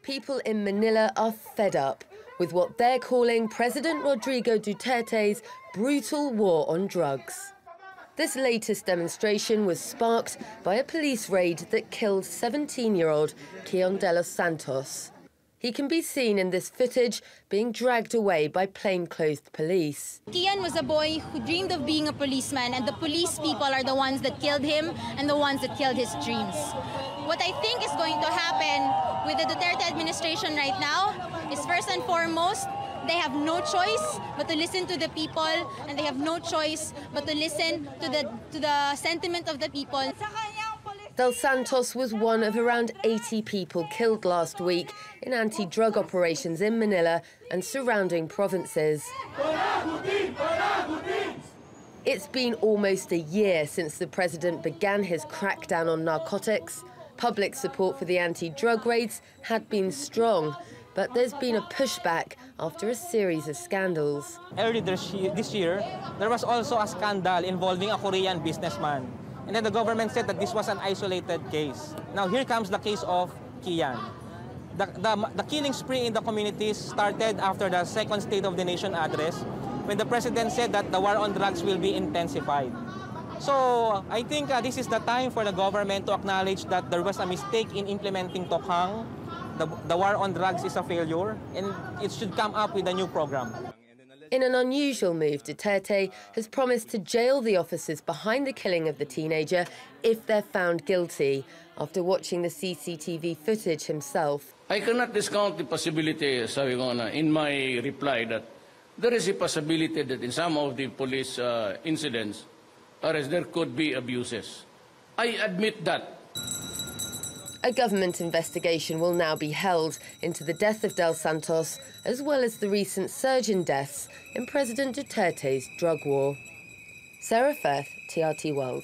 People in Manila are fed up with what they're calling President Rodrigo Duterte's brutal war on drugs. This latest demonstration was sparked by a police raid that killed 17-year-old Kian Del Santos. He can be seen in this footage being dragged away by plainclothes police. Kian was a boy who dreamed of being a policeman, and the police people are the ones that killed him and the ones that killed his dreams. What I think is going to happen with the Duterte administration right now is, first and foremost, they have no choice but to listen to the people, and they have no choice but to listen to the sentiment of the people. Del Santos was one of around 80 people killed last week in anti-drug operations in Manila and surrounding provinces. It's been almost a year since the president began his crackdown on narcotics. Public support for the anti-drug raids had been strong, but there's been a pushback after a series of scandals. Early this year, there was also a scandal involving a Korean businessman. And then the government said that this was an isolated case. Now here comes the case of Kian. The killing spree in the communities started after the second State of the Nation address, when the president said that the war on drugs will be intensified. So I think this is the time for the government to acknowledge that there was a mistake in implementing Tokhang. The war on drugs is a failure, and it should come up with a new program. In an unusual move, Duterte has promised to jail the officers behind the killing of the teenager if they're found guilty, after watching the CCTV footage himself. I cannot discount the possibility, Sarigona, in my reply that there is a possibility that in some of the police incidents, there could be abuses. I admit that. A government investigation will now be held into the death of Del Santos, as well as the recent surge in deaths in President Duterte's drug war. Sara, Firth, TRT World.